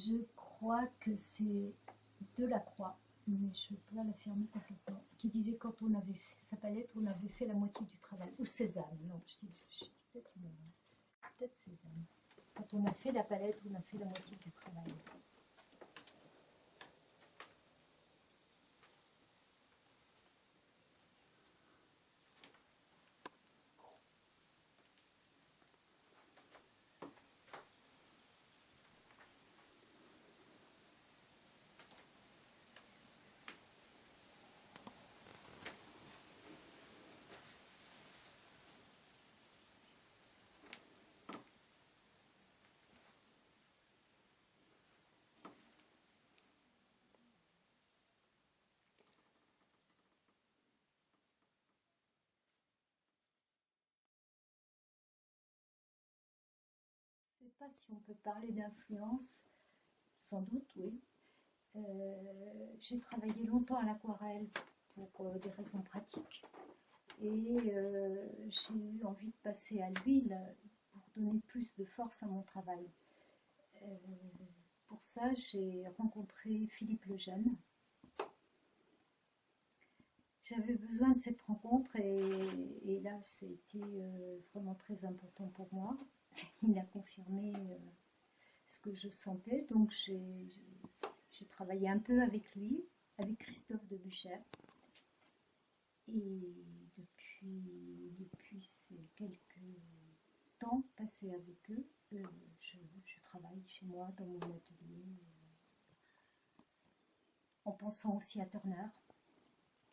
Je crois que c'est Delacroix, mais je peux pas l'affirmer complètement, qui disait quand on avait fait sa palette, on avait fait la moitié du travail. Ou Cézanne, non, je dis peut-être Cézanne. Quand on a fait la palette, on a fait la moitié du travail. Je ne sais pas si on peut parler d'influence, sans doute, oui. J'ai travaillé longtemps à l'aquarelle pour des raisons pratiques et j'ai eu envie de passer à l'huile pour donner plus de force à mon travail. Euh, pour ça, j'ai rencontré Philippe Lejeune. J'avais besoin de cette rencontre et là, c'était vraiment très important pour moi. Il a confirmé ce que je sentais, donc j'ai travaillé un peu avec lui, avec Christophe de Buchère. Et depuis ces quelques temps passés avec eux, je travaille chez moi dans mon atelier, en pensant aussi à Turner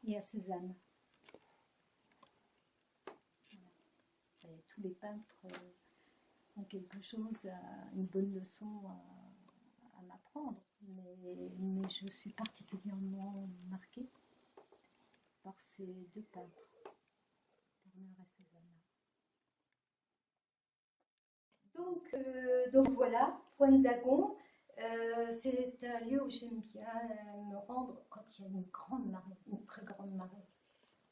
et à Cézanne. Voilà. Et tous les peintres ont quelque chose, une bonne leçon à m'apprendre, mais je suis particulièrement marquée par ces deux peintres, Turner et Cézanne. Donc voilà, Pointe d'Agon, c'est un lieu où j'aime bien me rendre quand il y a une grande marée, une très grande marée.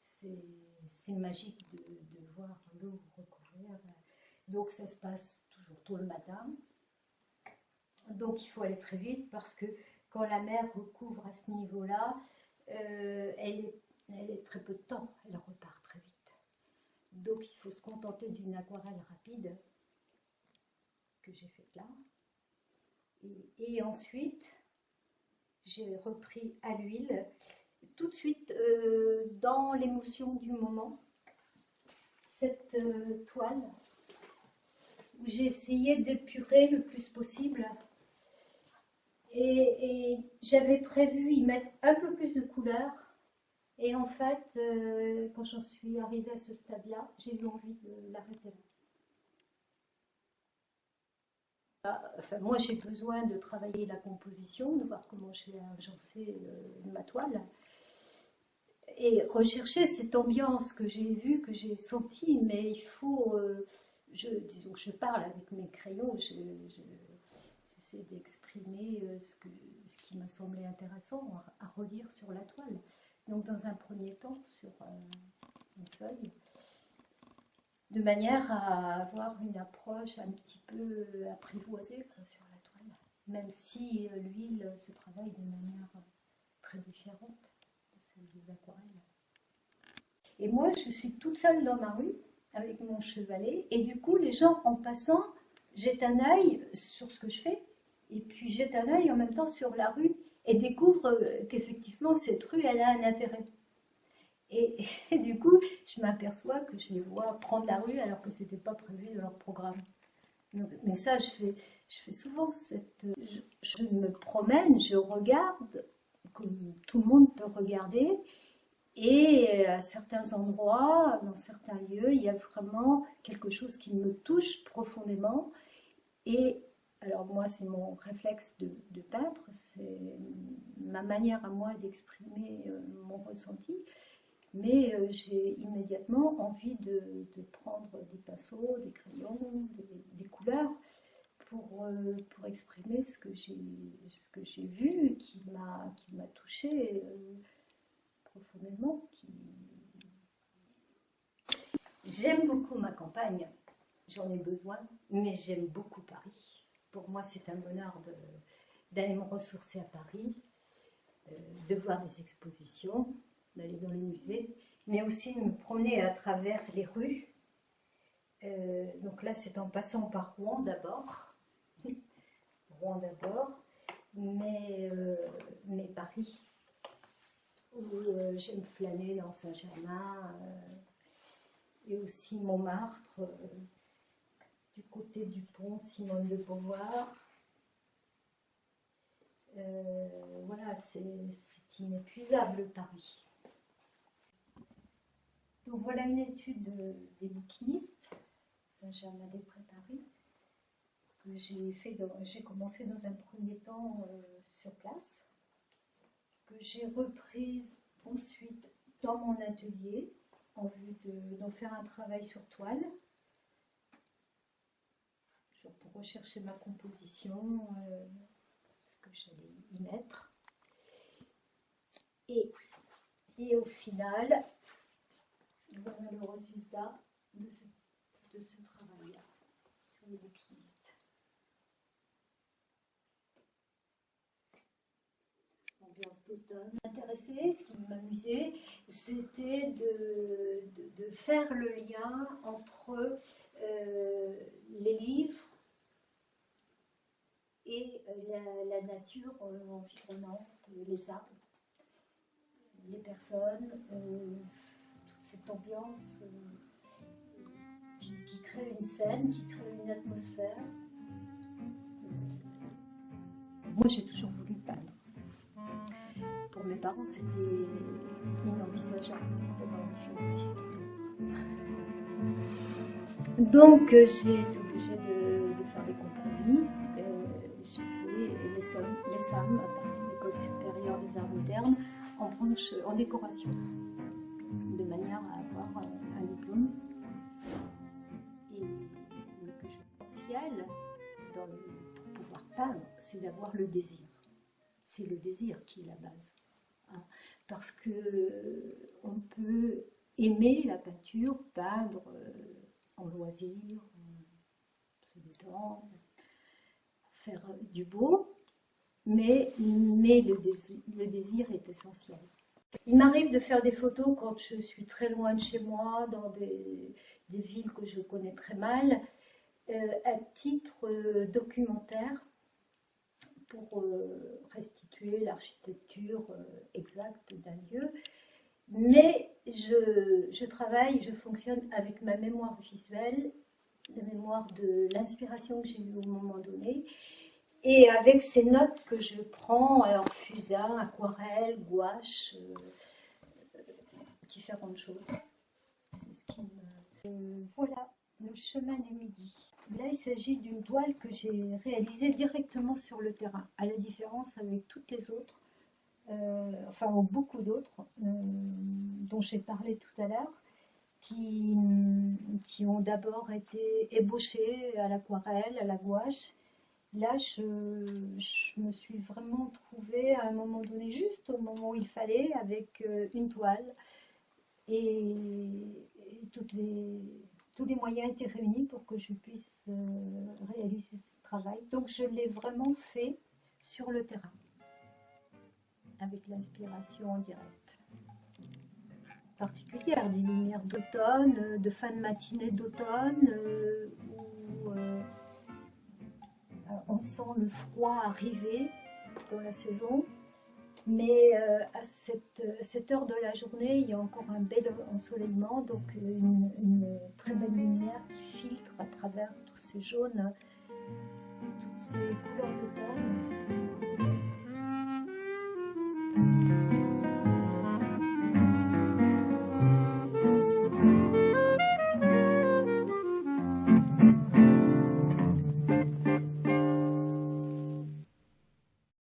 C'est magique de voir l'eau recouvrir. Donc ça se passe toujours tôt le matin. Donc il faut aller très vite parce que quand la mer recouvre à ce niveau-là, elle est très peu de temps, elle repart très vite. Donc il faut se contenter d'une aquarelle rapide que j'ai faite là. Et ensuite, j'ai repris à l'huile, tout de suite dans l'émotion du moment, cette toile où j'ai essayé d'épurer le plus possible. Et j'avais prévu y mettre un peu plus de couleur. Et en fait, quand j'en suis arrivée à ce stade-là, j'ai eu envie de l'arrêter là. Enfin, moi, j'ai besoin de travailler la composition, de voir comment je vais agencer ma toile. Et rechercher cette ambiance que j'ai vue, que j'ai sentie, mais il faut... disons que je parle avec mes crayons, j'essaie d'exprimer ce qui m'a semblé intéressant à redire sur la toile. Donc dans un premier temps, sur une feuille, de manière à avoir une approche un petit peu apprivoisée quoi, sur la toile, même si l'huile se travaille d'une manière très différente de celle de l'aquarelle. Et moi, je suis toute seule dans ma rue avec mon chevalet, et du coup, les gens en passant jettent un œil sur ce que je fais, et puis jettent un œil en même temps sur la rue et découvrent qu'effectivement cette rue, elle a un intérêt. Et du coup, je m'aperçois que je les vois prendre la rue alors que c'était pas prévu dans leur programme. Donc, mais ça, je fais souvent cette... Je me promène, je regarde, comme tout le monde peut regarder, et à certains endroits, dans certains lieux, il y a vraiment quelque chose qui me touche profondément. Et alors moi, c'est mon réflexe de peintre, c'est ma manière à moi d'exprimer mon ressenti. Mais j'ai immédiatement envie de prendre des pinceaux, des crayons, des couleurs pour exprimer ce que j'ai vu, qui m'a touchée profondément. J'aime beaucoup ma campagne, j'en ai besoin, mais j'aime beaucoup Paris. Pour moi, c'est un bonheur d'aller me ressourcer à Paris, de voir des expositions, d'aller dans les musées, mais aussi de me promener à travers les rues. Donc là, c'est en passant par Rouen d'abord, mais Paris, où j'aime flâner dans Saint-Germain, et aussi Montmartre, du côté du pont Simone de Beauvoir. Voilà, c'est inépuisable Paris. Donc voilà une étude des bouquinistes, Saint-Germain-des-Prés Paris, que j'ai commencé dans un premier temps sur place, que j'ai reprise ensuite dans mon atelier en vue d'en faire un travail sur toile, pour rechercher ma composition, ce que j'allais y mettre. Et au final, voilà le résultat de ce travail-là sur les bouquinistes. Ambiance d'automne. M'intéressait, ce qui m'amusait, c'était de faire le lien entre les livres et la nature environnante, les arbres, les personnes, toute cette ambiance qui crée une scène, qui crée une atmosphère. Moi, j'ai toujours voulu peindre. Pour mes parents, c'était inenvisageable d'avoir une fille artiste. Donc, j'ai été obligée de faire des compromis. J'ai fait l'ESAM, à Paris, l'École supérieure des arts modernes, en décoration, de manière à avoir un diplôme. Et le plus essentiel pour pouvoir peindre, c'est d'avoir le désir. C'est le désir qui est la base. Hein, parce que on peut aimer la peinture, peindre en loisir, se détendre, faire du beau, mais le désir est essentiel. Il m'arrive de faire des photos quand je suis très loin de chez moi, dans des villes que je connais très mal, à titre documentaire, pour restituer l'architecture exacte d'un lieu. Mais je fonctionne avec ma mémoire visuelle, la mémoire de l'inspiration que j'ai eue au moment donné, et avec ces notes que je prends, alors fusain, aquarelle, gouache, différentes choses. C'est ce qui me... Voilà, le chemin du midi. Là, il s'agit d'une toile que j'ai réalisée directement sur le terrain, à la différence avec toutes les autres, enfin beaucoup d'autres, dont j'ai parlé tout à l'heure, qui ont d'abord été ébauchées à l'aquarelle, à la gouache. Là, je me suis vraiment trouvée à un moment donné, juste au moment où il fallait, avec une toile. Et tous les moyens étaient réunis pour que je puisse réaliser ce travail. Donc je l'ai vraiment fait sur le terrain, avec l'inspiration en direct. Particulière, des lumières d'automne, de fin de matinée d'automne, où on sent le froid arriver dans la saison. Mais à cette heure de la journée, il y a encore un bel ensoleillement, donc une très belle lumière qui filtre à travers tous ces jaunes, toutes ces couleurs d'automne.